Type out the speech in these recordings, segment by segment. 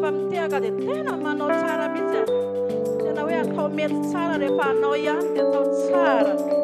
rehefa mitehaka dia tena manao tsara mihitsy a. Tena hoe atao mety tsara rehefa anao ihany dia atao tsara.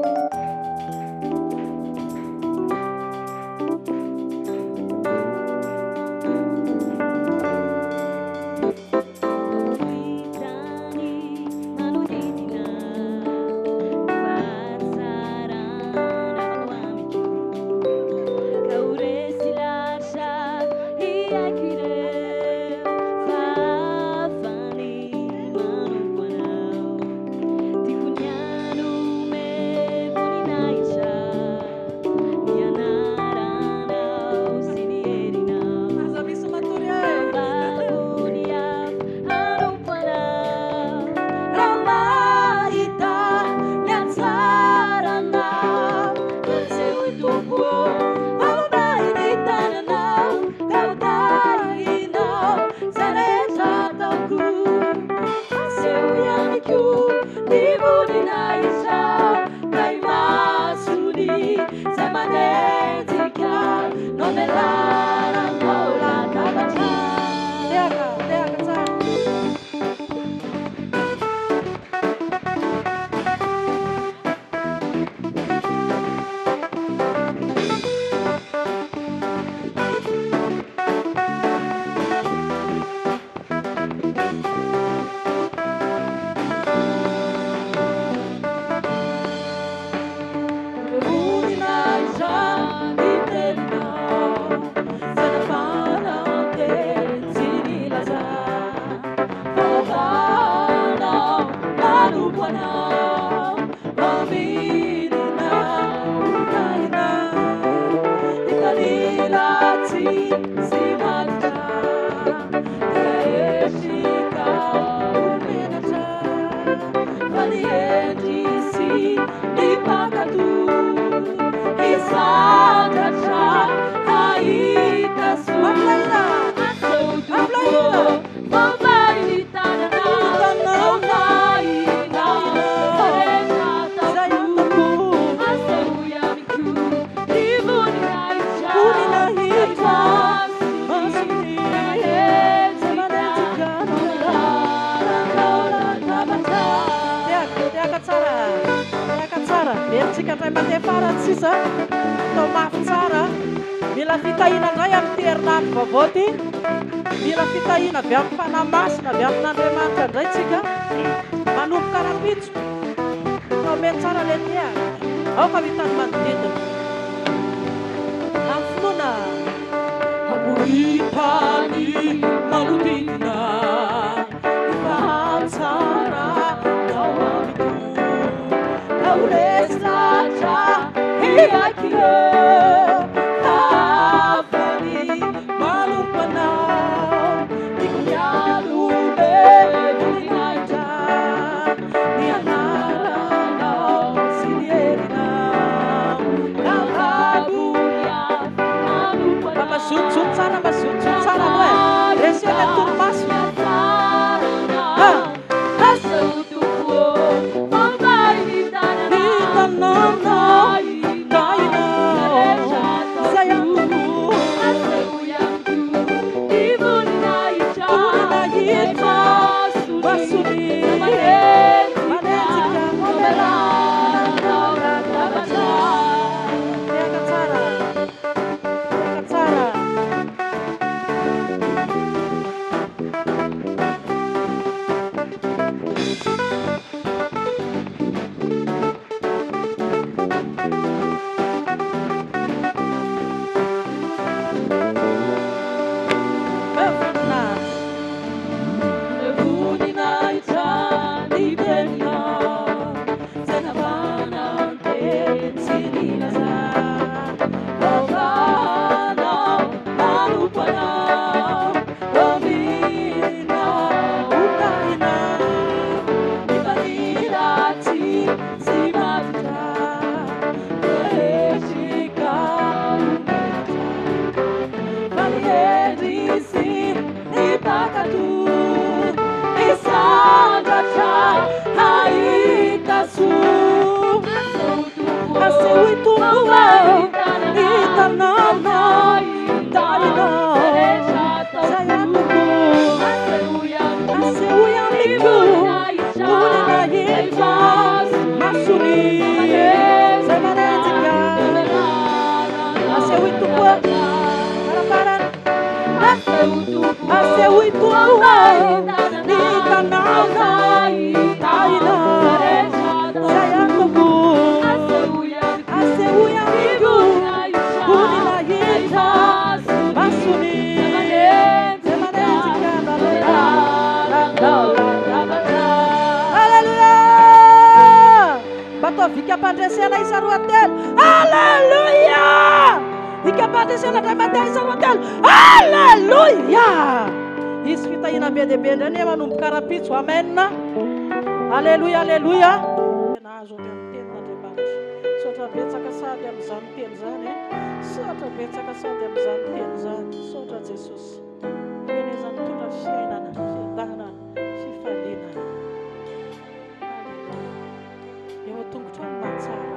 Hallelujah! Ikapadesena tamatay sa hotel. Hallelujah! Isfita ina bede ne manum karapitsu. Amen. Hallelujah, hallelujah. Na azo tena de bash. Sota betsa kasade amzanten zane. Sota betsa kasade amzanten zane. Sota Jesus. Ini zantuta shina na shidana. Shifalina. Hallelujah. Yo tungu tumatsara.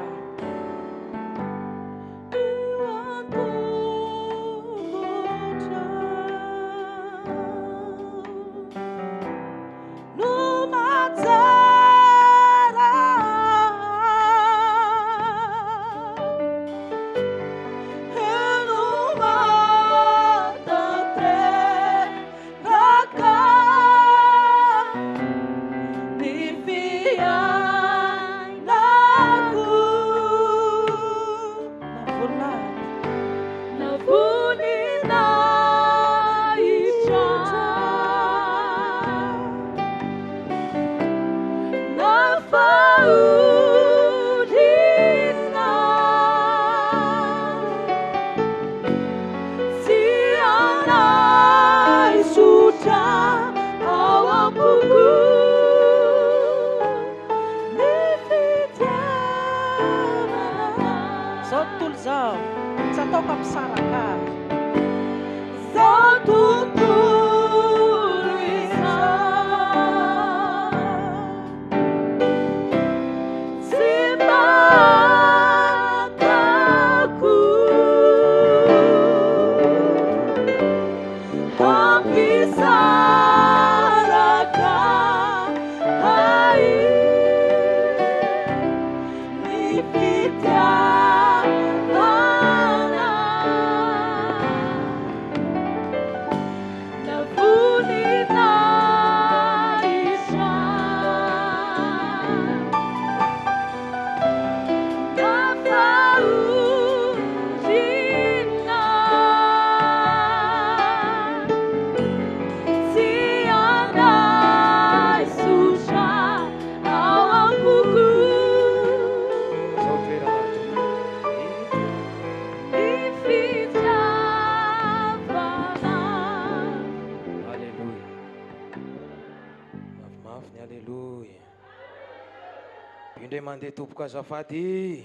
Mande topoka azafady.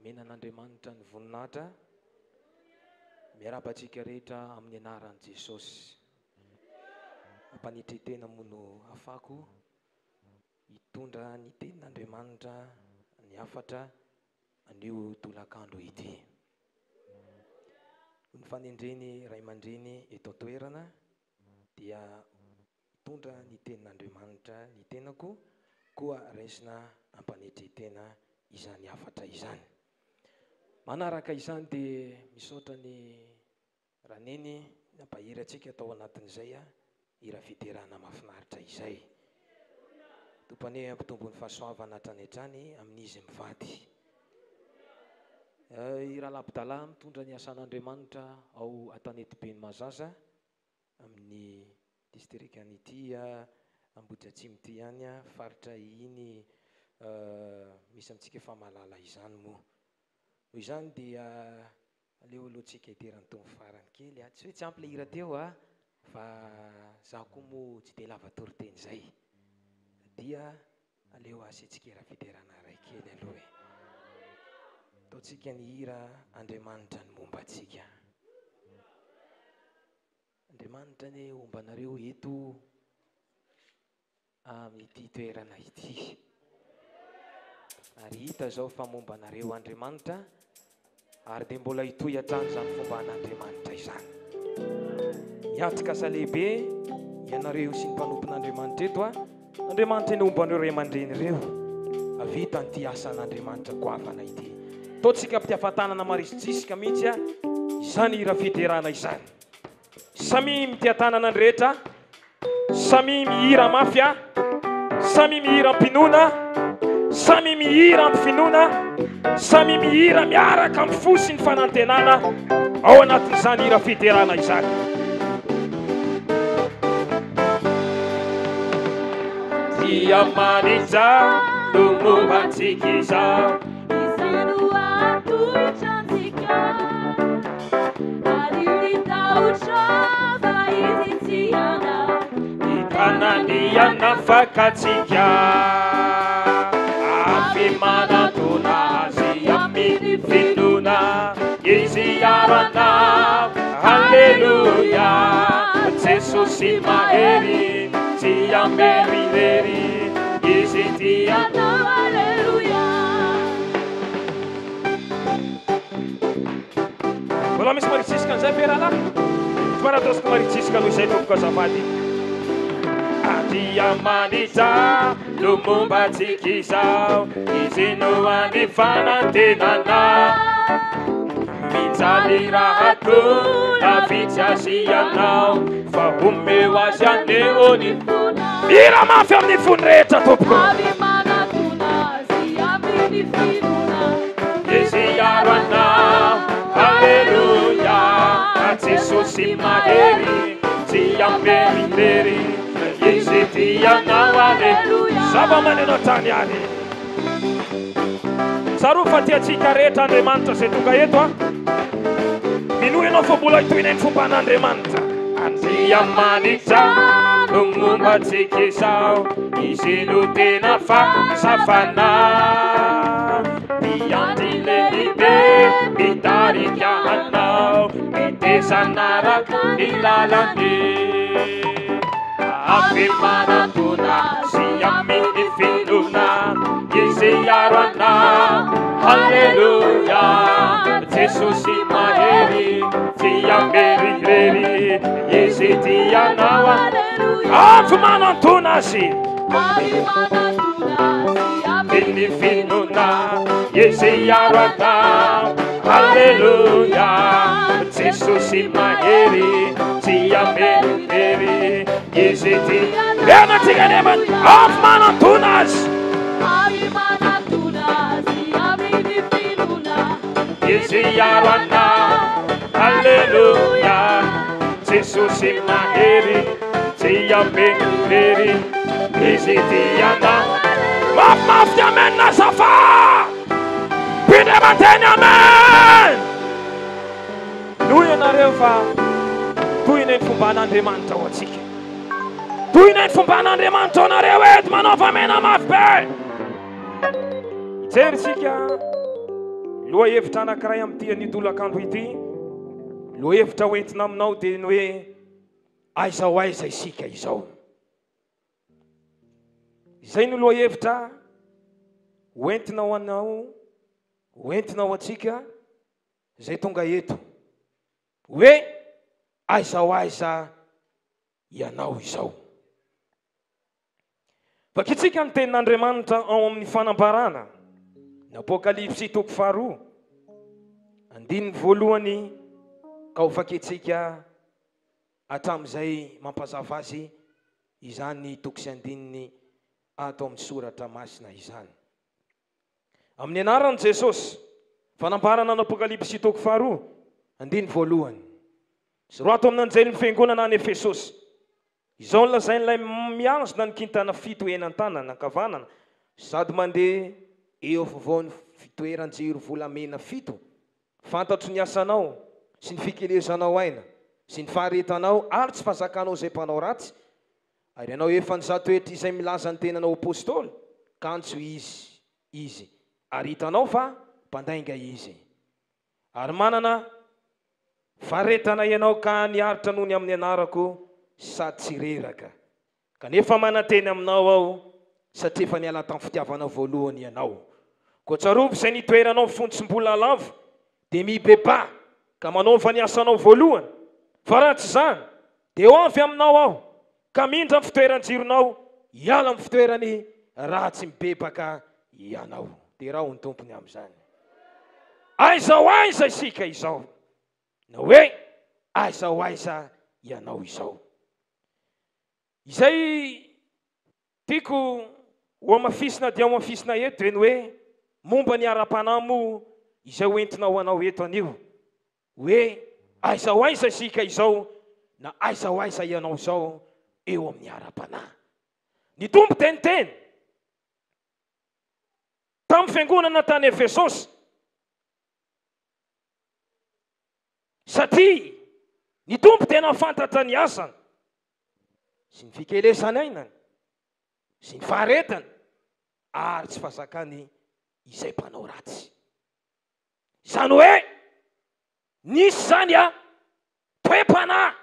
Menan'Andriamanitra ny voninahitra. Miarabantsika rehetra amin'ny anaran'i Jesosy. Ampanitretena mono afako hitondra ny tenin'Andriamanitra ny afatra anio tolakandro ity. Ny fanendreny ray aman-dreny eto an-toerana dia hitondra ny tenin'Andriamanitra ny tenako koa resina ampanetretena izany afatra izany. Manaraka izany dia misaotra ny raneny nampahiry antsika tao anatin'izay hira fiterana mahafinaritra izay. Tompany ampitombo ny fahasoavana hatrany hatrany amin'izy mivady. Hira labodala mitondra ny asan'Andriamanitra ao Antanety-Beny Mazaza amin'ny distrikan'ity Ambohidratsimo ity ihany faritra iny misy amintsika efa malala izany moa. Noho izany dia aleo alohantsika hiterany tony farany kely tsy hoe tsy ampy le hira teo fa za koa moa tsy dia lava toriteny izay dia aleo asiantsika hira fiterana ray kely aloha ataontsika ny hira Andriamanitra ny momba antsika. Andriamanitra ny momba anareo eto amin'ity toerana ity. Ary hita zao fa momba anareo Andriamanitra ary dia mbola hitohy hatrany izany fomba an'Andriamanitra izany. Miatrika asa lehibe ianareo sy ny mpanompon'Andriamanitra eto Andriamanitra ny momba an'ireo ray aman-dreny ireo avita n'ity asan'Andriamanitra goavana ity. Ataontsika mpitiafantanana marisitsisika mihitsy izany hira fiterana izany. samy mitia tanana rehetra, samy mihira mafia, samy mihira mpinona, samy mihira amin'ny finoana, samy mihira miaraka amin'ny fosy ny fanantenana ao anatin'izany hira fiterana izany. Dia manitra no mombantsika izao, izano atoitrantsika, alilitaotra fa izy tsy hanao, hitananiana fakatsika, avy manatona azy amin'ny finoana, izy aranao, halleluia, Jesosy mahery, tsy amerirery, izy tia hanao, halleluia. Mbola misy maritsisika an'izay fe rahalahy, tsy maratosika maritsisika noho izay tompoko azafady. Dia manitra no mombantsika izao, izy no any fanantenana, mijaly raha toa vitsy azy ianao, fa omeo azy aneo ny fona, mira mafy amin'ny fony rehetra tompoko. avy manatona azy amin'ny finoana, izy iaro anao, halleluia, Jesosy mahery, tsy amerirery, izy tianao, halleluia. Zava-maneno tany any. Tsaro fa tiatsika rehetra Andriamanitra izay tonga eto a. Minohy ianao fa mbola hitohina ny fomba an'Andriamanitra. Dia manitra no mombantsika izao, izy no tena fanzavana, miandry lehibe mitarika anao, mitezanaraka ny lalany, avy manatona sy amin'ny finoana, izy iaro anao, halleluia, Jesosy mahery, tsy amerirery, izy tianao, avy manatona azy amin'ny finoana, izy iaro anao, halleluia, Jesosy mahery, tsy amerirery, izy tianao, renatsika neman, avy manatona azy, izy iaro anao, halleluia, Jesosy mahery, tsy amerirery, izy tianao. Mafimafy ty amen na zafa, pide manteny amen. Noho ianareo fa tohina ny fomba an'Andriamanitra ho atsika, tohina ny fomba an'Andriamanitra ho anareo eto manaova mena mafy be. Hijery sika loha hevitra anankiray amin'ity an'itolakandro ity, loha hevitra hoentina aminao dia ny hoe aiza ho aiza isika izao. Izay no loha hevitra hoentina ho anao, hoentina ho atsika izay tonga eto, hoe aiza ho aiza ianao izao. Vakitsika ny tenin'Andriamanitra ao amin'ny fanambarana ny Apokalipsy 2:2 ka ho vakitsika hatramin'izay mampazava azy izany toko sy andininy ato amin'ny soratra masina izany. Amin'ny anaran'i Jesosy, fanambarana ny Apokalipsy 2:2 sy roa ato amin'ny anjelin'ny fiangonana any Efesosy. Izao ny lazain'ilay mianjona ny kintana fito enan-tanana ankavanana sady mandeha eo afovoan'ny fitoeran-jiro volamena fito. Fantatro ny asanao sy ny fikelezanao aina sy ny faharetanao ary tsy fahazakanao izay mpanao ratsy, ary ianao efa ny zato hety izay milaza ny tenanao apôstôly, kantso izy ary hitanao fa mpandainga izy, ary manana faharetana ianao ka niaritra noho ny amin'ny anarako sady tsy reraka, kanefa mananteny aminao aho satria efa niala tamin'ny fitiavanao voalohany ianao. Koa tsarovy izay nitoeranao fontsim-bola lavo dia mibeba ka manaova ny asanao voalohany, fa raha tsy izany dia ho avy aminao aho ka mindra amin'ny fitoeran-jironao hiala amin'ny fitoerany raha tsy mibebaka ianao. Dia raha ho ny tompony amin'izany. Aiza ho aiza isika izao, na hoe aiza ho aiza ianao izao. Izay tiako ho amafisina dia amafisina eto eny hoe momba ny ara-panamo izay hoentinao anao eto anio, hoe aiza ho aiza isika izao na aiza ho aiza ianao izao eo amin'ny ara-panahy. Ny tompo teniteny tamin'ny fiangonana tany Efesosy, satria ny tompo tena fantatra ny asany sy ny fikelesany ainany sy ny faharetany ary tsy fazakany izay mpanao ratsy. Izany hoe nisy zany toe-panahy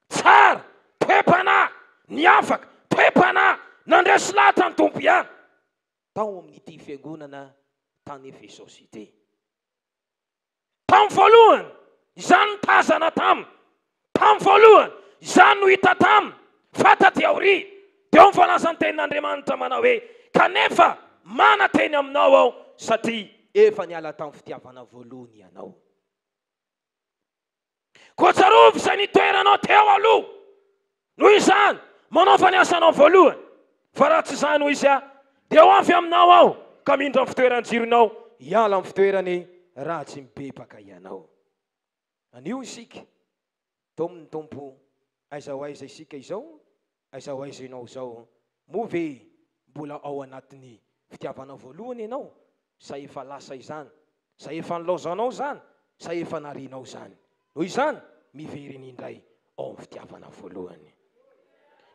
tsara, toe-panahy niafaka, toe-panahy nandresy lahatra ny tompo ihany tao amin'ity fiangonana tany Efesosy ity. Tamin'ny voalohany izany no tazana taminy, tamin'ny voalohany izany no hita taminy, fataty aoria dia eo ny voalazan'ny tenin'Andriamanitra manao hoe kanefa mana teny aminao aho satria efa niala tamin'ny fitiavana voalohany ianao. Koa tsarovy izay nitoeranao teo aloha, noho izany manaova ny asanao voalohany, fa raha tsy izany ho izy dia ho avy aminao aho ka mindra amin'ny fitoeran'ny jironao hiala amin'ny fitoerany ratsy mibebaka ianao. Anio isika tao amin'ny tompo, aiza ho aiza isika izao, aiza ho aiza ianao izao, moa ve mbola ao anatin'ny fitiavana voalohany ianao, sa efa lasa izany, sa efa nilaozanao zany, sa efa narianao zany. Noho izany miveriny indray ao amin'ny fitiavana voalohany.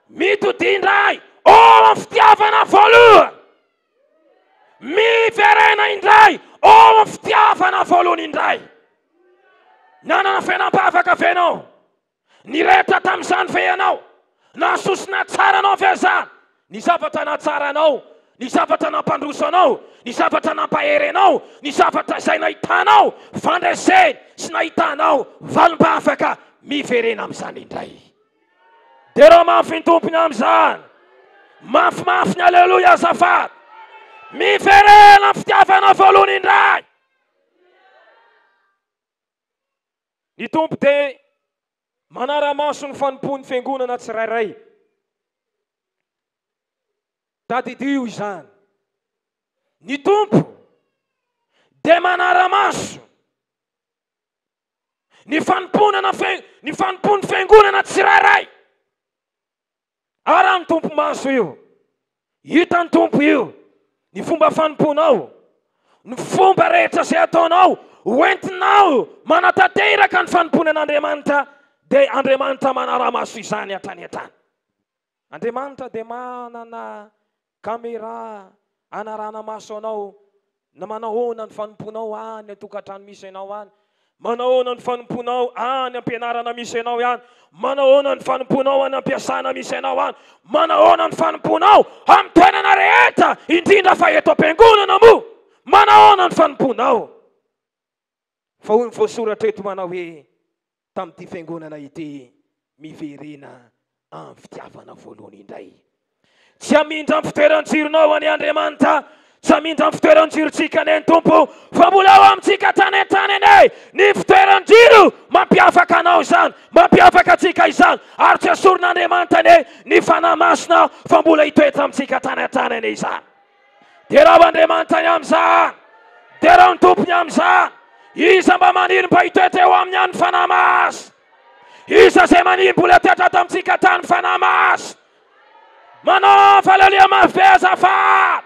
Mitody indray ao amin'ny fitiavana voalohany. Miverena indray ao amin'ny fitiavana voalohany indray. Nanana fiainam-pavaka ve ianao? Nirehitra tamin'izany ve ianao? Nasosina tsara anao ve zany? Ny zavatra natsaranao, ny zavatra nampandrosanao, ny zavatra nampaherenao, ny zavatra izay nahitanao fandreseny sy nahitanao valim-pavaka, miverena amin'izany indray. Dia raha mafy ny tompony amin'izany, mafimafy ny aleloia azafady, miverena amin'ny fitiavana voalohany indray. Ny tompo dia manara-maso ny fanompoan'ny fiangonana tsirairay. Tadidio izany. Ny tompo dia manara-maso ny fanompoan'ny fiangonana tsirairay. Ara ny tompo maso io, hita ny tompo io, ny fomba fanompoanao, ny fomba rehetra izay ataonao, hoentinao manatanteraka ny fanompoanan'Andriamanitra, dia Andriamanitra manara-maso izany hatrany hatrany. Andriamanitra dia manana kamera anarana maso anao, na manahoana ny fanompoanao any an-tokantrano misy ianao any, manahoana ny fanompoanao any am-pianarana misy ianao ihany, manahoana ny fanompoanao any am-piasana misy ianao any, manahoana ny fanompoanao amin'ny toerana rehetra indrindra fa eto am-piangonana moa, manahoana ny fanompoanao. Fa hoy ny voasoratra eto manao hoe tamin'ity fiangonana ity miverena amin'ny fitiavana voalohany indray. Tsy hamindra amin'ny fitoeran'ny jironao any Andriamanitra, tsy hamindra amin'ny fitoeran'ny jirontsika ny tompo, fa mbola ao amintsika tany ane ny fitoeran'ny jiro mampiavaka anao izany, mampiavaka antsika izany, ary tsy asorin'Andriamanitra ny fanahy-masina fa mbola hitoetra amintsika tany ane izany. Dia raha Andriamanitra ny amin'izany, dia raha ny tompony amin'izany, iza mba maniry mba hitoetra eo amin'ny any fanahy-masina, iza izay maniry mbola hitoetra ato amintsika tany fanahy-masina. Manao falelia mafy azafady,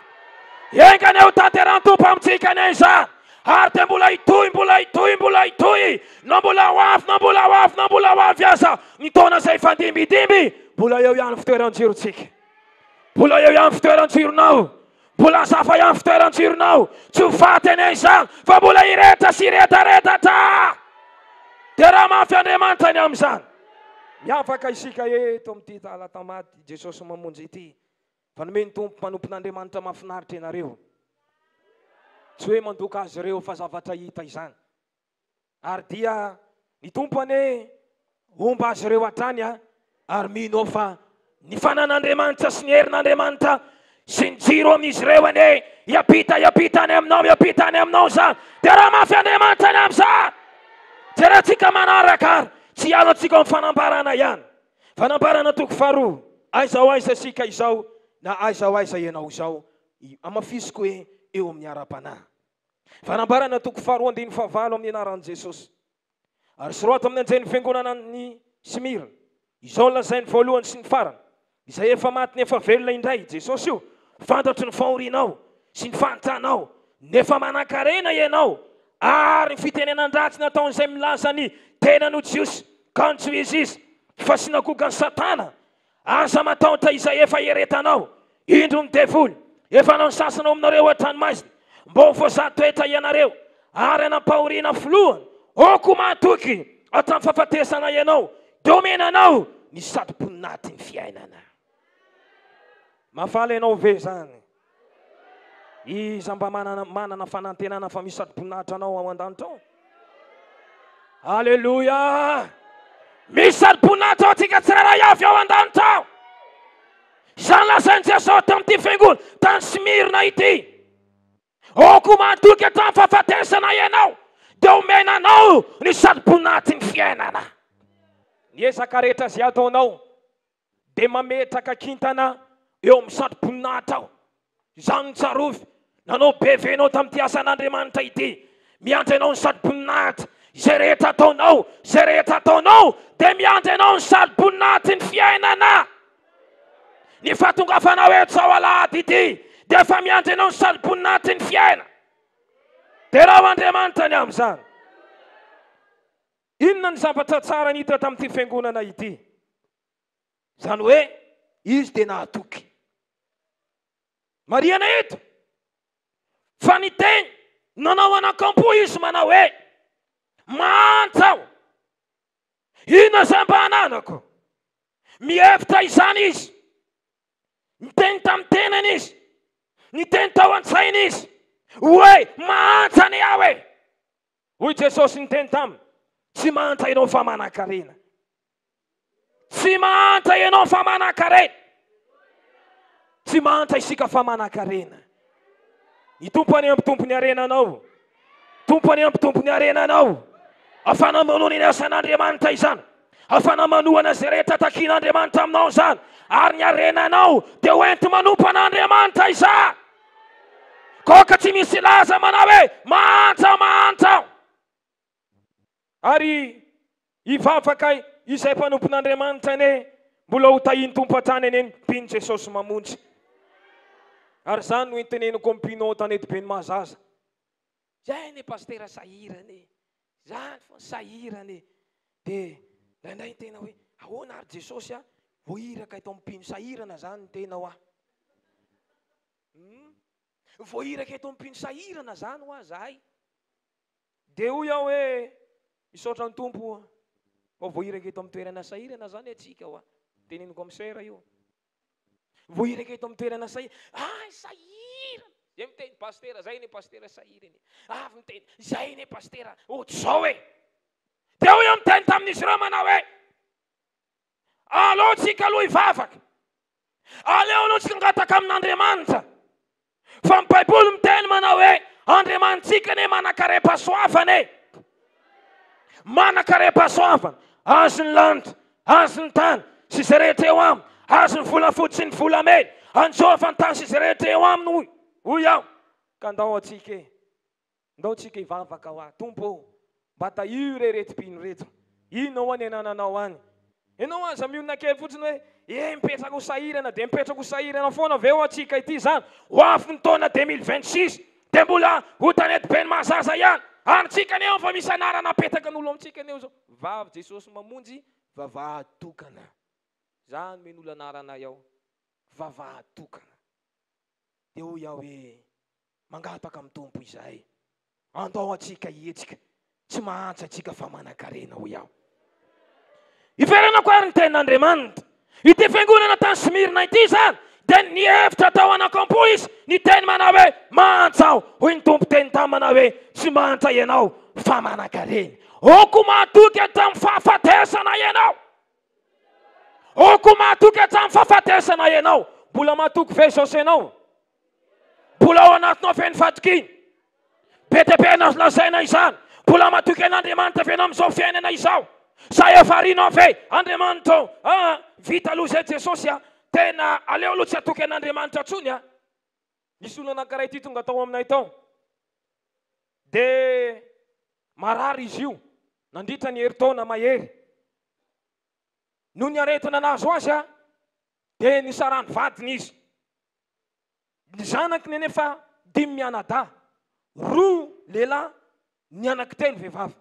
engany eo tanterany tompo amintsika ny izany, ary dia mbola hitohy, na mbola ho avy aza ny taona izay fandimbidimby, mbola eo ihany fitoeran'ny jirontsika, mbola eo ihany fitoeran'ny jironao, mbola zafa ihany fitoeran'ny jironao, tsy ho faty any izany, fa mbola hirehitra sy hiretaretatra. Dia raha mafy Andriamanitra ny amin'izany. Miavaka isika eto amin'ity tala-tamady Jesosy mamonjy ity, fa nomeny tompo manompon'Andriamanitra mahafinaritra ianareo, tsy hoe mandoka azy ireo fa zavatra hita izany, ary dia ny tompo ane omba azy ireo hatrany, ary mino fa ny fanan'Andriamanitra sy ny herin'Andriamanitra sy ny jiro amin'izy ireo ane hiapita any aminao zany. Dia raha mafy Andriamanitra any amin'izany. Jerentsika manaraka, tsy tsy hialatsika amin'ny fanambarana ihany. Fanambarana toko faharoa, aiza ho aiza sika izao na aiza ho aiza ianao izao, amafisiko hoe eo amin'ny ara-panahy. Fanambarana toko faharoa 15 amin'ny anaran'i Jesosy. Ary sorato amin'ny anjery fiangonana ny Smirna. Izao lazainy voalohany sy ny farany, izay efa maty nefa velona indray. Jesosy io fantatry ny fahorianao sy ny fantanao, nefa manan-karena ianao ary ny fitenenan-dratsy nataon'izay milaza ny tenan'o Jiosy kanjo izy fa sinagogan'ny Satana. Asa mataonta izay efa heretanao, indro ny devoly efa nao ny sasana aminareo an-tranomasina, mbo voazatoetra ianareo ary anampahoriana filohany oko matoky atao fahafatesana ianao, domenanao ny sady-poninahity ny fiainana. Mafaly ianao ve zany? Iza mba manana fanantenana fa misy sady-poninahitra anao ao an-danitra ao? Alleluia! Misy sady-poninahitra atsika tsiraray avy ao an-danitra ao. Izany lazainy Jesosy tamin'ity fiangonana tany Smirna ity. Oko matoky atao fahafatesana ianao, dia omenanao ny sady-poninahity ny fiainana. Niezaka rehetra izay ataonao dia mametraka kintana eo amin'ny sady-poninahitra ao. Izany tsarovy nanao bevenao tamin'ity asan'Andriamanitra ity, miandry anao ny sady-poninahitra. Izay rehetra ataonao, izay rehetra ataonao dia miandry anao ny sady-poninahity ny fiainana. Ny fahatongavanao eto zao alahady ity dia efa miandry anao ny sady-poninahity ny fiaina. Dia raha Andriamanitra ny amin'izany. Inona ny zavatra tsara ny hita tamin'ity fiangonana ity? Zany hoe izy dia nahatoky. Mariana eto fa ny teny nanao anakampo izy manao hoe mantsa aho. Inona izay mba ananako? Mihevitra izany izy, niteny tamin'ny tenany izy, niteny tao an-tsainy izy hoe mantsa ny aho e. Hoy Jesosy niteny taminy, tsy mantsa ianao fa manan-karena. Tsy mantsa ianao fa manan-karena. Tsy mantsa isika fa manan-karena. Ny tompony ampitompo ny arenanao, tompony ampitompo ny arenanao. Afana manony ny asan'Andriamanitra izany, afana manohana izay rehetra takian'Andriamanitra aminao izany, ary ny arenanao dia hoenty manompo an'Andriamanitra izany. Koka tsy misy laza manao hoe mantsa mantsa. Ary ivavaka izay mpanompon'Andriamanitra ane mbola ho tahiny tompo hatrany eny mpiny Jesosy mamonjy. Ary zany no iteneniko mpino tanety be ny mahazaza. Zay ny pastera sahirany, zany fa sahirany. Dia ndraindray tena hoe ahoana ary Jesosy voahiraka eto mpino sahirana zany ny tena hoa. Voahiraka eto mpino sahirana zany hoa zahay. Dia hoy aho hoe misaotra ny tompo, voahiraka eto amin'ny toerana sahirana zany atsika hoa. Teneniko amin'ny sera io. Voahiraka eto amin'ny toerana sahirana. Sahirana. Zay miteny pastera, zay ny pastera sahirana. Avy miteny, zay ny pastera ohatr'izao e. Dia hoy aho miteny tamin'izy ireo manao hoe aleo tsika aloha hivavaka. Aleo aloha tsika ngataka amin'Andriamanitra. Fa ny Baiboly miteny manao hoe Andriamanitsika ne manan-karem-pahasoavana e. Manan-karem-pahasoavana. Azo ny lanitra, azo ny tany, sy izay rehetra eo aminy, azo ny volafotsy sy ny volamena, anjova ny tany sy izay rehetra eo aminy. Hoy aho, ka ndao atsika e. Ndao tsika hivavaka hoa. Tompo, mba tahio rehetim-pino reto. Inona ho any anananao any? Ianao aza mionina kely fotsiny hoe mipetraka ho sahirana dia mipetraka ho sahirana foana ve ho atsika ity zany. Ho avy ny taona 2026 dia mbola ho tanety be ny mahazaza ihany. Antsika neo fa misy anarana apetaka n'olo amintsika neo zao. Vavy Jesosy mamonjy, vavahadokana. Zany men'olo anarana ao, vavahadokana. Dia hoy aho hoe mangataka amin'ny tompo izahay. Andao atsika hietsika, tsy mahantsa atsika fa manan-karena hoy aho. Iverenako ary ny tenin'Andriamanitra. Ity fiangonana tany Smirna ity zany dia nihevitra tao anakampo izy, ny teny manao hoe mantsa aho. Hoy ny tompo teny tamy manao hoe tsy mantsa ianao fa manan-karena. Oko matoky hatramin'ny fahafatesana ianao. Oko matoky hatramin'ny fahafatesana ianao. Mbola matoky ve José ianao? Mbola ao anatinao feny fatokiny. Be dia be lazaina izany. Mbola matoky an'Andriamanitra ve amin'izao fiainana izao? Sa efa arinao ve Andriamanitra vita aloha zay Jesosy tena aleo aloha tsy atoky an'Andriamanitra tsony misy olona anankiray ty tonga tao aminay tao de marary izy io nandritra ny herintaona mahery no ny aretina nazo azy de nisarany vadiny izy ny zanaky nenefa 5 mianadahy 2 lehilahy ny anaky 3 vehivavy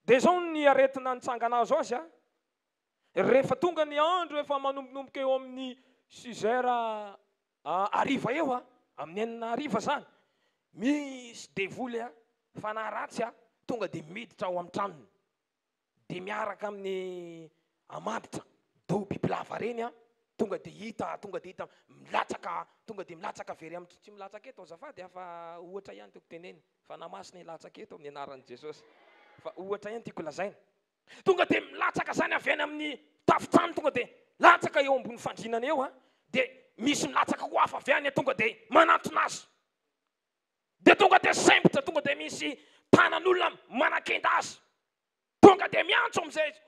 de zao ny aretina nitsangana azo azy rehefa tonga ny andro efa manombonomboka eo amin'ny 6 heures ariva eo amin'ny 9 ariva zany misy devoly fanaratsy tonga de miditra ao amin'ny tranony de miaraka amin'ny amabitra do bibilava reny tonga de hita milatsaka tonga de milatsaka very amin'ny tsy milatsaka eto azafady afa ohatra ihany tiako teneny fa namasina ilatsaka eto amin'ny anaran'i Jesosy fa ohatra ihany tiako lazaina tonga de milatsaka zany avy any amin'ny tafitrano tonga de latsaka eo ambony fandrinana eo de misy milatsaka koa hafa avy any tonga de manantona azy de tonga de sempotra tonga de misy tanan'olona manakenda azy tonga de miantso am'izay izy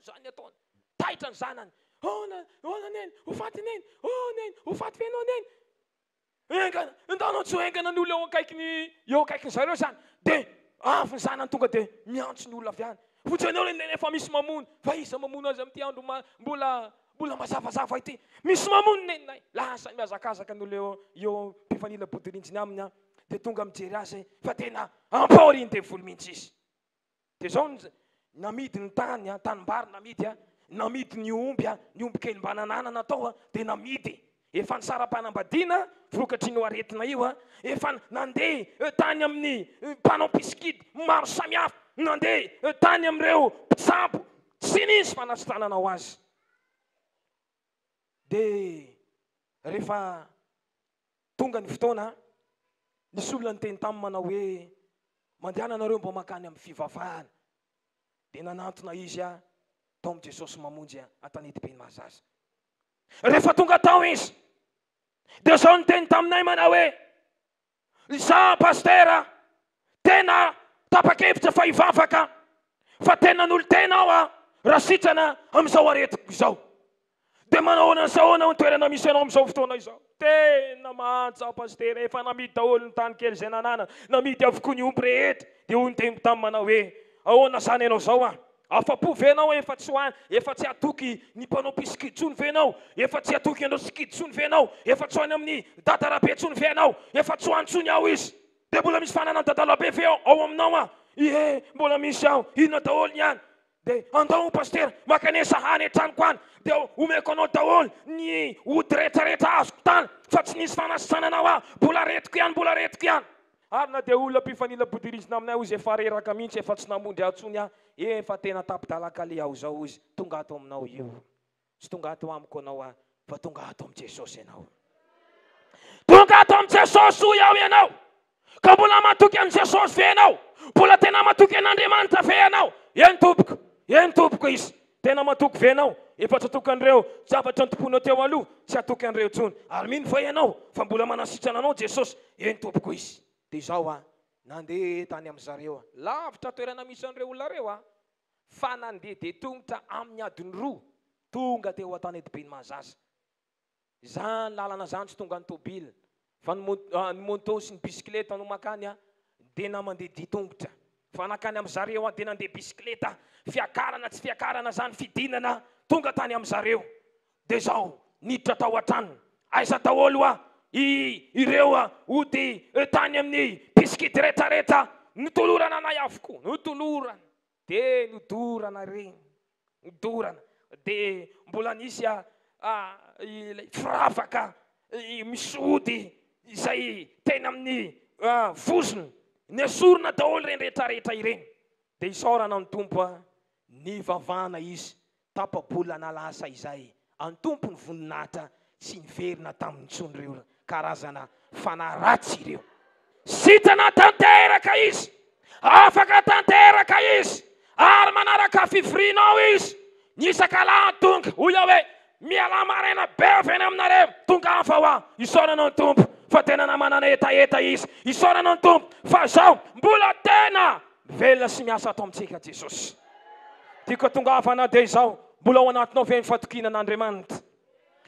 zany ataony taitra ny zanany neny hofaty neny neny hofaty venao neny engana ndanao tsy engana ny olona eo akaikiny zareo zany de avy ny zanany tonga de miantso ny olona avy any fotsy anao neny efa misy mamono fa iza mamono azy amin'ity andro mbola mazavazava ity misy mamono nenynay lasa miazakazaka ny olona eo mpifanila bodirinjiny aminy de tonga mijery azy fa tena ampaoriny devoly mihitsy izy de zao namidy ny tany tanimbary namidy ny omby kely mba nananana tao de namidy efa nisara-panambadiana vokatry ny aretina io efa nandeha tany amin'ny mpanao piskidy maro samihafa nandeha tany amin'ireo mpitsabo tsy nisy fanasitrananao azy de rehefa tonga ny fotoana nisy olona nyteny taminy manao hoe mandehananareo mba makany amin'ny fivavahana de nanantona izy tao amin'i Jesosy mamonjy Antanety-Beny Mahazaza rehefa tonga tao izy de zao nyteny taminay manao hoe za pastera tena tapa-kevitra fa hivavaka fa tena n'olo tena aho raha sitrana amin'izao aretiko izao de manao an'izao ny toerana misy anao amin'izao fotoana izao tena mantsa pastera efa namidy daholo ny tany kely zay nanana namidy avokoa ny omby rehetra de hoy nyteny taminy manao hoe ahoana zany ianao zao afa-po venao efa tsy hoany efa tsy atoky ny mpanao piskidy tsony venao efa tsy atoky andao skidy tsony venao efa tsy hoany amin'ny dadarabe tsony venao efa tsy hoany tsony aho izy de mbola misy fanana dadalabe ve ao aminao mbola misy aho inona daholo niany de andao pastera makanesa hany antranoko any de omeko anao daholo ny ody rehetrarehetra azoko tany fa tsy nisy fanasitrananao mbola retiko ihany ary na de olona mpifanila bodirizina aminay izy efa reraka mihitsy efa tsy namondry atsony efa tena tapidalakale aho zao izy tonga ato aminao io tsy tonga ato amiko anao fa tonga ato amin'ny Jesosy ianao tonga ato amin'ny Jesosy hoy aho ianao ka mbola matoky an' Jesosy ve ianao mbola tena matoky an'Andriamanitra ve ianao eny tompoko izy tena matoky ve ianao efa tsy atoky an'ireo zavatra antoponao teo aloha tsy atoky an'ireo tsony ary mino fa ianao fa mbola manasitrana anao Jesosy eny tompoko izy de zao nandeha tany amin'ny zareo lavitra toerana misy an'ireo olona reo fa nandeha de tongotra amin'ny adiny 2 tonga teo Antanety-Beny Mahazaza zany lalana zany tsy tonga ny tobily fa ny moto sy ny bisikileta no makany de na mandeha ditongotra fa nakany amin'ny zareo de nandeha bisikileta fiakarana tsy fiakarana zany fidinana tonga tany amin'ny zareo de zao niditra tao an-tranony aiza daholo ireo ody tany amin'ny piskidy rehetrarehetra nitolorana anay avokoa nitolorana de nodorana regny nodorana de mbola nisy firavaka misy ody izay tena amin'ny vozony nesorona daholo reny rehetrarehetra ireny de isaorana ny tompo nivavana izy tapabola nalasa izay antompo ny voninahitra sy niverina tamin'ny tson'ireo karazana fanaratsy ireo sitana tanteraka izy afaka tanteraka izy ary manaraka fivorianao izy nisakala tonga hoy aho hoe miala maraina be avy eny aminareo tonga afa isaoranao ny tompo fa tena namanana etaeta izy isaoranao ny tompo fa zao mbola tena velona sy miasa ato amintsika Jesosy tiako tongavana dia izao mbola ao anatinao ve ny fatokinan'Andriamanitra.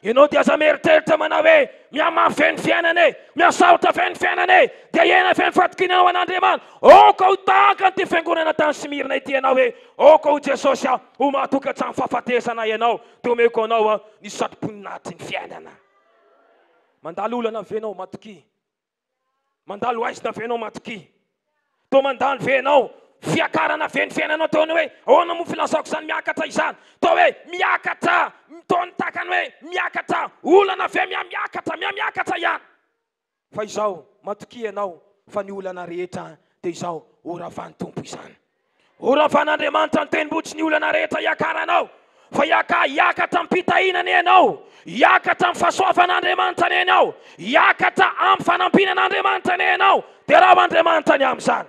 Ianao dia aza mieritreritra manao hoe miamafy ve ny fiainana, miasaotra ve ny fiainana, dia ena ve ny fatokinanao an'Andriamanitra. Ôka ho tahaka ny fiangonana tany Simirina ity ianao hoe ôka ho Jesosy ho mahatokatrano fahafatesana ianao dia omeko anao ny satroponinahitry ny fiainana. Mandalo olana ve ianao matoky? Mandalo aizina ve ianao matoky? Toa mandalo ve ianao fiakarana ve ny fiainanao toa hoe ahoana mo filazako izany miakatra izany? Toa hoe miakatra toa ny takany hoe miakatra olana ve miakatra ihany. Fa izao matoky ianao fa ny olana rehetra dia izao oravan'ny Tompo izany. Oravan'Andriamanitra ny tendrombohitsy ny olana rehetra iakaranao. Fa iakatra amin'ny pitahinana ianao, iakatra amin'ny fahasoavan'Andriamanitra ianao, iakatra amin'ny fanampinan'Andriamanitra ianao, dia raha Andriamanitra ny amin'izany.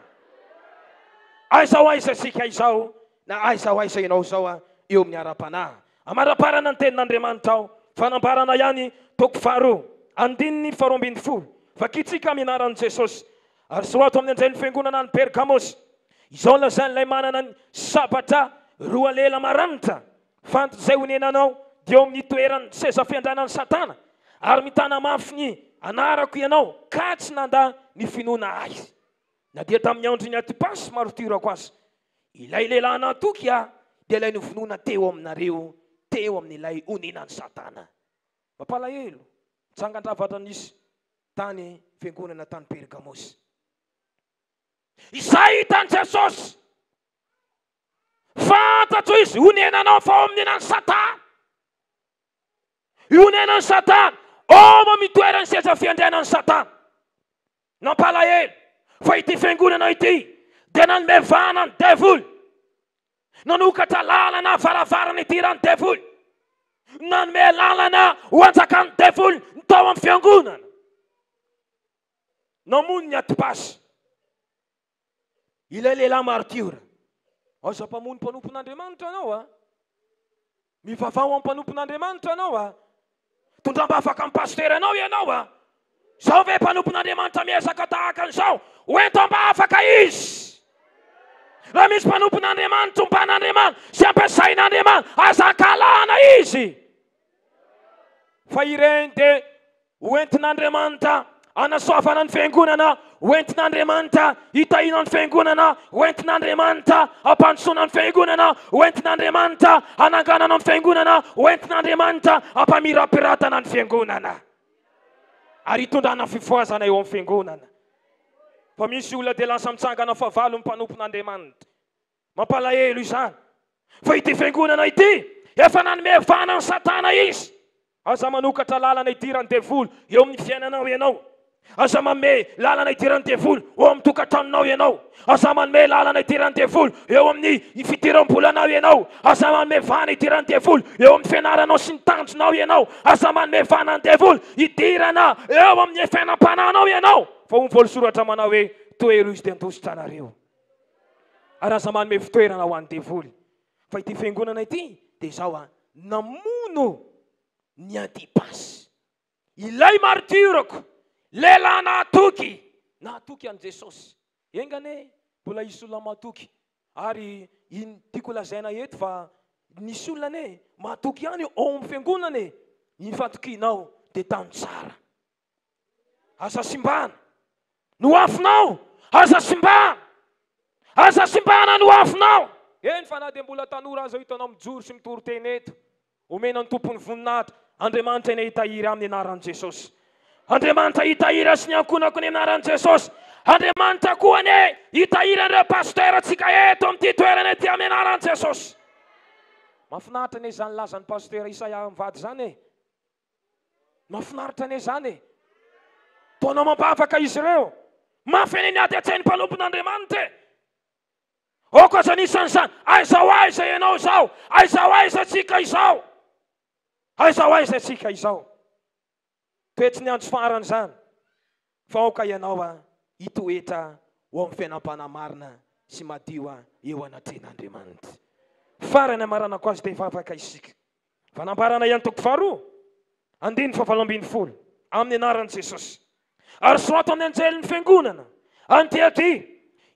Aiza sika izao na aiza ianao zao eo amin'ny ara-panahy. Amara-parana ny tenin'Andriamanitra ao, fanambarana ihany toko 2:12. Vakitsika amin'ny anaran'i Jesosy. Ary sorato amin'ny anjelin'ny fiangonana ny Pergamos. Izao lazany ilay manana ny sabatra 2 lela maranitra. Fanto izay honenanao dia eo amin'ny toerany seza fiandranan'ny Satana. Ary mitana mafy ny anarako ianao ka tsy nanda ny finoana azy. Na dia tamin'ny andro ny Antipasy marotirako azy. Ilay lehilahy natoky dia ilay novonoana teo aminareo, teo amin'ilay honenan'ny Satana. Mampalahelo, mitsangan-dravatra nisy tany fiangonana tany Pergamos. Izay hitan'i Jesosy. Fantatro izy honenanao fa ao amin'nenan'ny Satana. Honenan'ny Satana ao mitoerany seza fiandrianan'ny Satana. Nampalahelo. Fa ity fiangonana ity dia nanome vana ny devoly, nanokatra lalana varavarana idirany devoly, nanome lalana ho anjakan'ny devoly ny tao amin'ny fiangonana. Namono ny Antipasy ilay lehilahy martyra. Aza mpamono mpanompon'Andriamanitra anao mivavao amin'ny mpanompon'Andriamanitra anao tondram-bavaka amin'ny pasteur anao ianao zao ve mpanompon'Andriamanitra miezaka tahaka an'izao hoento mba afaka izy. Raha misy mpanompon'Andriamanitra omban'Andriamanitra sy ampiasain'Andriamanitra azakalana izy. Fa ireny dia hoentin'Andriamanitra anasoavana ny fiangonana, hoentin'Andriamanitra hitahina ny fiangonana, hoentin'Andriamanitra ampandrosoana ny fiangonana, hoentin'Andriamanitra ananganana ny fiangonana, hoentin'Andriamanitra ampamirapiratana ny fiangonana. Ary hitondrana fifoazana eo amin'ny fiangonana. Fa misy olona dia lasa mitsangana favalo ny mpanompon'Andriamanitra. Mampalahelo izany. Fa ity fiangonana ity efa nanome vana ny Satana izy. Aza manokatra lalana idirany devoly eo amin'ny fiainanao ianao. Aza manome lalana idirany devoly eo amin'ny tokantranonao ianao. Aza manome lalana idirany devoly eo amin'ny fidiram-bolanao ianao. Aza manome vana idirany devoly eo amin'ny fianaranao sy ny tanjonao ianao. Aza manome vana ny devoly idirana eo amin'ny fiainam-pananao ianao. Fa ho voalosoratra manao hoe toero izy dia andositra anareo. Ary aza manome fitoerana ho an'ny devoly. Fa ity fiangonana ity dia izao namono ny Antipasy. Ilay martyrako, lehilahy nahatoky an'i Jesosy. Engane mbola isy olona mahatoky. Ary tiako lazaina eto fa nisy olona mahatoky ihany ao amin'ny fiangonana. Ny fatokinao dia tany tsara. Aza simbana no afinao, aza simbana no afinao. Eny fa na dia mbola tanora aza hitanao mijoro sy mitoro teny eto. Omena ny tompony voninahitra. Andriamanitra eny hitahiry amin'ny anaran'i Jesosy. Andriamanitra hitahiry sy ny ankonako ny anaran'i Jesosy. Andriamanitra koa ny hitahiry an'ireo pasteur atsika eto amin'ity toerana ety amin'ny anaran'i Jesosy. Mahafinaritra ane izany lazan'ny pasteur Isaia mivady zany. Mahafinaritra ane izany. Taona mampafaka izy ireo. Mafy ny ady atsain'ny mpanompon'Andriamanitra. Oko aza nisan'izany. Aiza ianao izao. Aiza tsika izao. Aiza tsika izao. Toetsy ny andro farany zany. Fa aoka ianao hitoetra ho amin'ny fiainam-panahy marina sy madio eo anatrehan'Andriamanitra. Farany amaranako azy dia hivavaka isika. Fanambarana ihany toko 2:20 amin'ny anaran'i Jesosy. Ary sorato amin'ny anjelin'ny fiangonana Antiakia.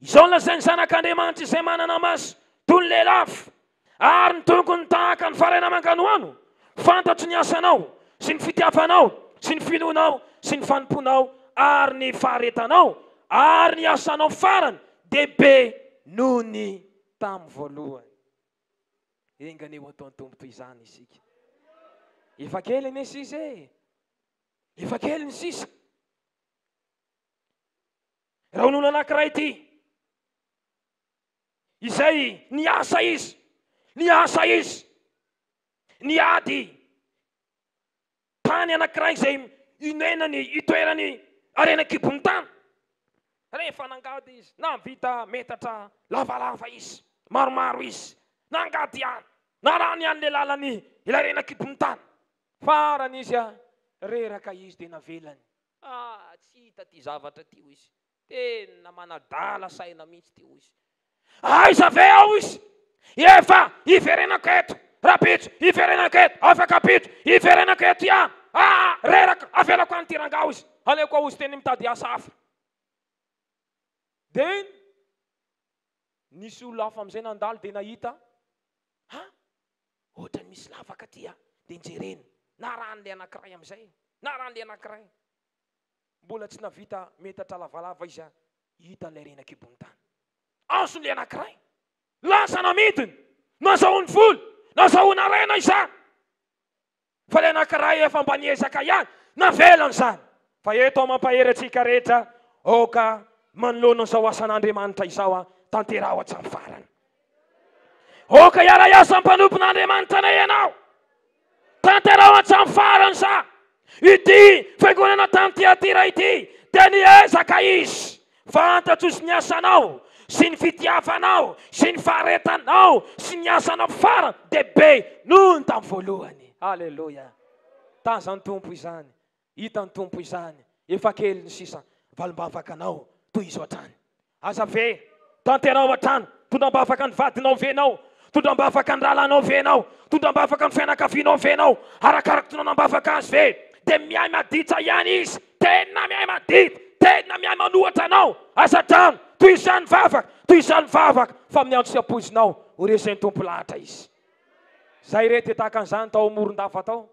Izao lazainy zanak'Andriamanitra izay manana maso toy ny lelafo. Ary ny tokony tahaka ny faraina manganoano, fantatro ny asanao, sy ny fitiavanao, sy ny finoanao, sy ny fanomponao, ary ny faharetanao, ary ny asanao farany dia be noho ny tamin'ny voalohany. Engany eo ataon'ny tompo izany isika. Efa kely ny sisa e. Efa kely ny sisa. Raha olona anankiray ity, izay niasa izy, niady tany anankiray izay inenany itoerany arenakibony tany. Rehefa nangady izy, na vita metatra lavalava izy, maromaro izy, nangady ihany, narany ihany le lalany ilay arenakibony tany. Farany izy reraka izy dia navelany. Tsy hita ty zavatra ty izy. Tena manadala saina mihitsy ty izy. Aiza ve ao izy? Efa iverenako eto, rapitso, iverenako eto, afaka pitso, iverenako eto ihany. Reraka, avelako any tirangao izy. Aleko ao izy teny mitady asa hafa. Dia nisy olona hafa amin'izay nandalo dia nahita, ohatrany misy lavaka ty dia njereny. Naran'le anankiray amin'izay, naran'le anankiray. Mbola tsy navita metatra lavalava izy hita ilay arenakibony tany. Ason'le anankiray, lasa namidiny, nazahoany voly, nazahoany arena izany. Fa ilay anankiray efa mba niezaka ihany, navelany izany. Fa eto mampahery antsika rehetra, oka manoloana izao asan'Andriamanitra izao tanteraho hatramin'ny farany. Oka iara-iasa mpanompon'Andriamanitra anay ianao, tanteraho hatramin'ny farany sa. Ity fiangonana tany Tiatira ity dia niezaka izy, fantatro sy ny asanao, sy ny fitiavanao, sy ny faharetanao, sy ny asanao farany dia be noho ny tamin'ny voalohany. Alleluia. Tazany tompo izany, hitany tompo izany. Efa kely ny sisa valim-bavaka anao toy izao hatrany. Aza ve tanteraho hatrany, tondram-bavaka ny vadinao venao, tondram-bavaka ny ralanao venao, tondram-bavaka ny fianakavianao venao, arakaraka tondram-bavaka azy ve. Dia mihay maditra ihany izy, tena mihay maditra, tena mihay manohatra anao. Asatrano, toy izany vavaka, fa miantso sy apoizinao, ho resainy tompo lahatra izy. Zay reto tahaka an'izany tao amoron-dafa tao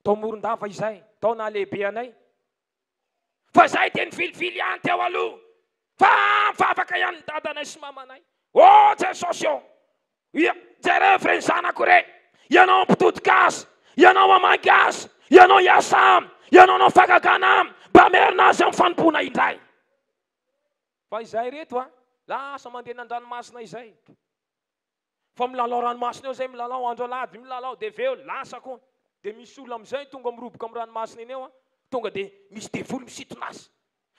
amoron-dafa izay, tao na lehibe anay. Fa zay dia nivilivily ihany teo aloha, fa mivavaka ihany ny dadanay sy mamanay. O Jesosy io, jerevy reny zanako re, ianao mpitodik'azy, ianao amangy azy, ianao hiasa aminy, ianao nao fagagana aminy, mba merina azy amin'ny fanompona indray. Fa izay reto lasa mandeha nan-dranomasina izay. Fa milalao ranomasina eo zay, milalao andro alady, milalao dia veo lasa koa. Dia misy olona amin'izay tonga miroboka amin'ny ranomasina iny eo, tonga dia misy devoly misitona azy.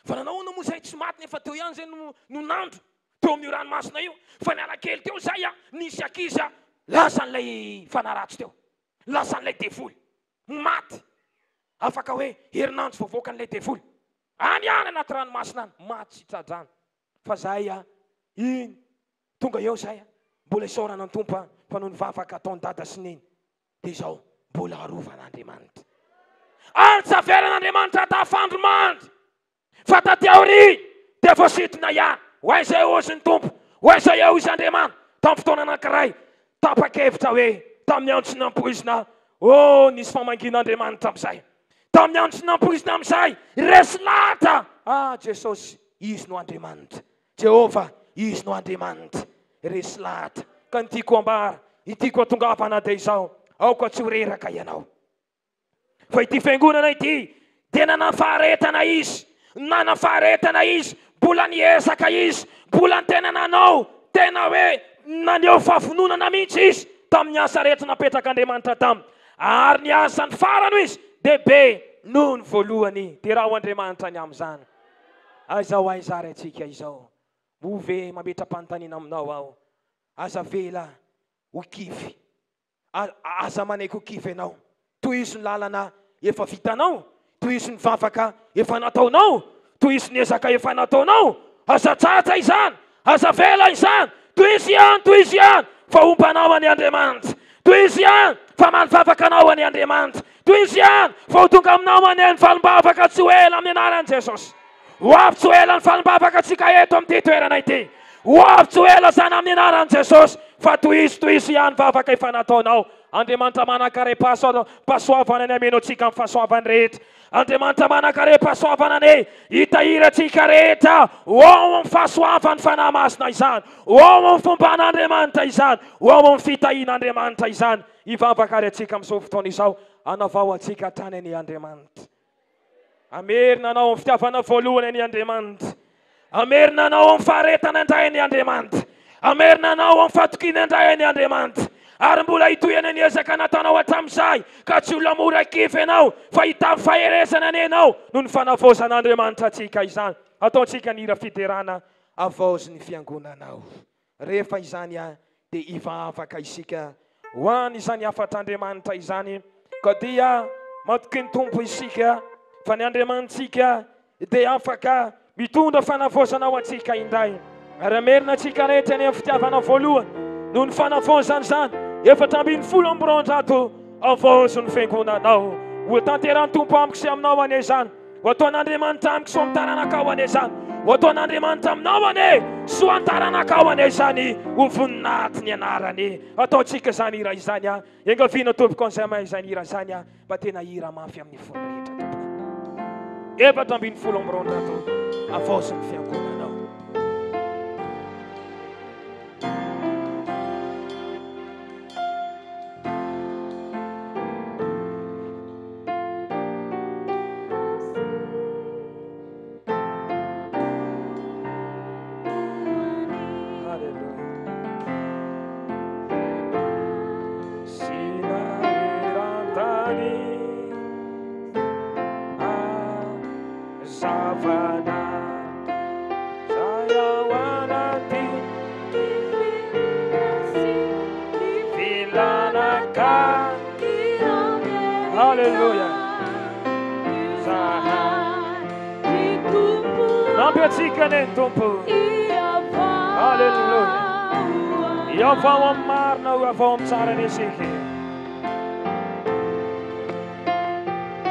Fa nanao moa zay tsy maty nefa teo ihany zay no nandro teo amin'io ranomasina io. Fa niala kely teo zay nisy ankizy lasa n'ilay fanaratsy teo, lasa n'ilay devoly maty. Afaka hoe herinandro voavoaka n'ilay devoly, any ihany anaty ranomasina any, maty sy tradrano. Fa zay iny tonga eo zay mbola isaorana ny tompo fa noho ny vavaka ataony dada sy neny dia izao mbola arovan'Andriamanitra. Ary tsy averan'Andriamanitra tafandromandry, fa taty aoriana dia voasitona ihany. Hoaiza eo ozy ny tompo, hoaiza eo izy Andriamanitra tamin'ny fotoana anankiray tapa-kevitra hoe tamin'ny andro sy nampoizina. Nisy famangin'Andriamanitra amin'izay, tamin'ny andro sy nampoizina amin'izay resy lahatra. Jesosy, izy no Andriamanitra. Jehova, izy no Andriamanitra. Resy lahatra. Ka ny tiako ambara, itiako atongavana dia izao, aoka tsy ho reraka ianao. Fa ity fiangonana ity dia nanafaharetana izy, mbola niezaka izy, mbola ny tena nanao, tena hoe naneo fahavononana mihitsy izy tamin'ny asa rehetra napetrak'Andriamanitra taminy. Ary ny asany farany izy dia be noho ny voalohany. Dia raha ho Andriamanitra ny amin'izany. Aizao aizary atsika izao, move mametra-panontaniana aminao aho. Aza vela ho kify, aza manaiky ho kify ianao. Toy izy ny lalana efa vitanao, toy izy ny vavaka efa nataonao, toy izy ny ezaka efa nataonao. Aza tsatsa izany, aza vela izany, toy izy ihany, fa ompanao any Andriamanitra. Toy izy ihany, fa manivavakanao any Andriamanitra. Toy izy ihany, fa ho tonga aminao any ny falimbavaka tsy ho ela amin'ny anaran'i Jesosy. Ho avy tsy ho ela ny falimbavaka antsika eto amin'ity toerana ity. Hoavy tsy ho ela zany amin'ny anaran'i Jesosy fa tohisy ihany fa afaka efa nataonao. Andriamanitra manakare-pahasoavana ny amenao antsika amin'ny fahasoavany rehetra. Andriamanitra manakare-pahasoavana ny hitahirantsika rehetra. Ao amin'ny fahasoavany fanahy masina izany. Ao amin'ny fomban'Andriamanitra izany. Ao amin'ny fitahian'Andriamanitra izany. Ivavaka antsika amin'izao fotoana izao. Anavao antsika hatrany any Andriamanitra. Amerina anao amin'ny fitiavana voalohany any Andriamanitra. Amerina anao amin'ny faharetana indray any Andriamanitra. Amerina anao amin'ny fahatokiana indray any Andriamanitra. Ary mbola hitohana ny ezaka nataonao hatramin'izay ka tsy olona mora kify ianao fa hita faherezana any ianao noho ny fanavaozan'Andriamanitra antsika izany. Ataontsika ny hira fiterana avaozy ny fiangonanao. Rehefa izany dia hivavaka isika ho any izany afatr'Andriamanitra izany ka dia matoky ny tompo isika fa ny Andriamanitsika dia afaka mitondra fanavaozana ho antsika indray. Ary amerina antsika rehetra ny fitiavana voalohany noho ny fanavaozana izany. 770 avaozy ny fiangonanao. Ho tanteran'ny tompo amiko sy aminao ane izany. Ho ataon'Andriamanitra amiko sy amin'ny taranakao ane izany. Ho ataon'Andriamanitra aminao ane sy ho amin'ny taranakao ane izany. Ho voninahity ny anarany. Ataontsika izany hira izany engaviana tompoko an'izay mahay izany hira izany mba tena hira mafy amin'ny fony rehetra tompoko. 770 avaozy ny fiangonanao. Nampiatsika ny tompo. Halleluja. Iavao amin'ny marina, iavao amin'ny tsarany isika.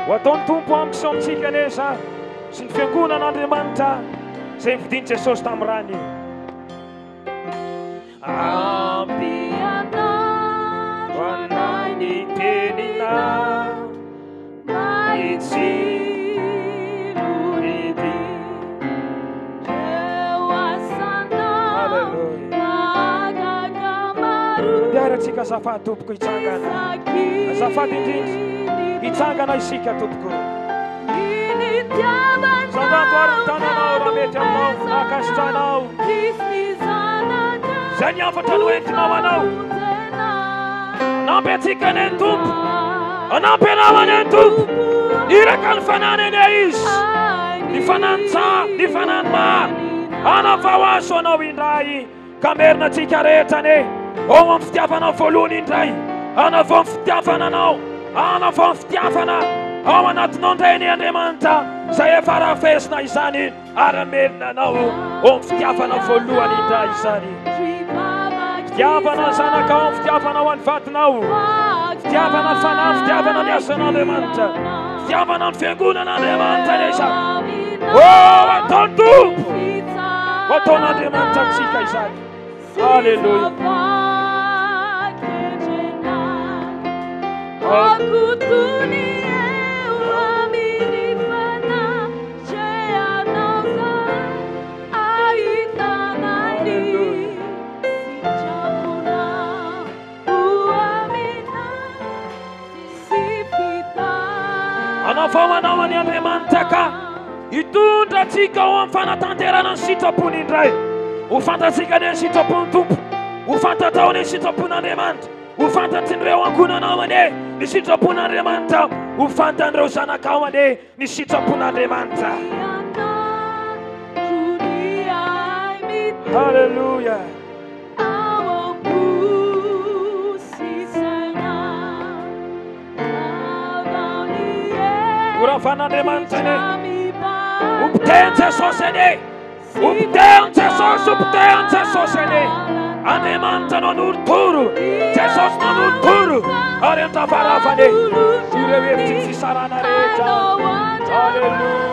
Ho ataon'ny tompo amiko sy amintsika anesa sy ny fiangonan'Andriamanitra izay nividian'i Jesosy tamin'irany. Ampy anao ho anay ny tenina mahitsy. Tsika azafady tompoko hitsangana. Azafady indrindra hitsangana isika tompoko. Sandato ary ny tananao raha mety aminao nakasitranao. Izay ny afatra no entinao anao. Nampy atsika ny tompo. Anampy anao any tompo. Iraka ny fanany eny izy. Ny fanantsa, ny fanany maro. Anavao aso anao indray. Kamerina tsika rehetra ne. Ao amin'ny fitiavana voalohany indray. Anavao amin'ny fitiavana anao. Anavao amin'ny fitiavana ao anatinao indray ny Andriamanitra izay efa rafesina izany ary amerina anao ao amin'ny fitiavana voalohany indray izany. Fitiavana ny zanakao amin'ny fitiavana ho an'ny vadinao. Fitiavana fanahy, fitiavana ny asan'Andriamanitra. Fitiavana ny fiangonan'Andriamanitra rehetra. Ataony tompo. Ataon'Andriamanitra antsika izany. Halleluja. Anavao anao any Andriamanitra ka hitondra antsika ao amin'ny fanatanterana ny sitrapony indray. Ho fantatsika ny sitrapony tompo. Ho fantatao ny sitrapon'Andriamanitra. Ho fantatsin'ireo ankonanao ane ny sitrapon'Andriamanitra. Ho fantan'ireo zanakao ane ny sitrapon'Andriamanitra. Halleluja. Urafan'Andriamanitra ane. Upten Jesosy ane. Upten Jesosy ane. Andriamanitra nanoro-toro. Jesosy nanoro-toro. Ary antavarafany ireo hevitsy tsy sarana rehetra. Halleluja.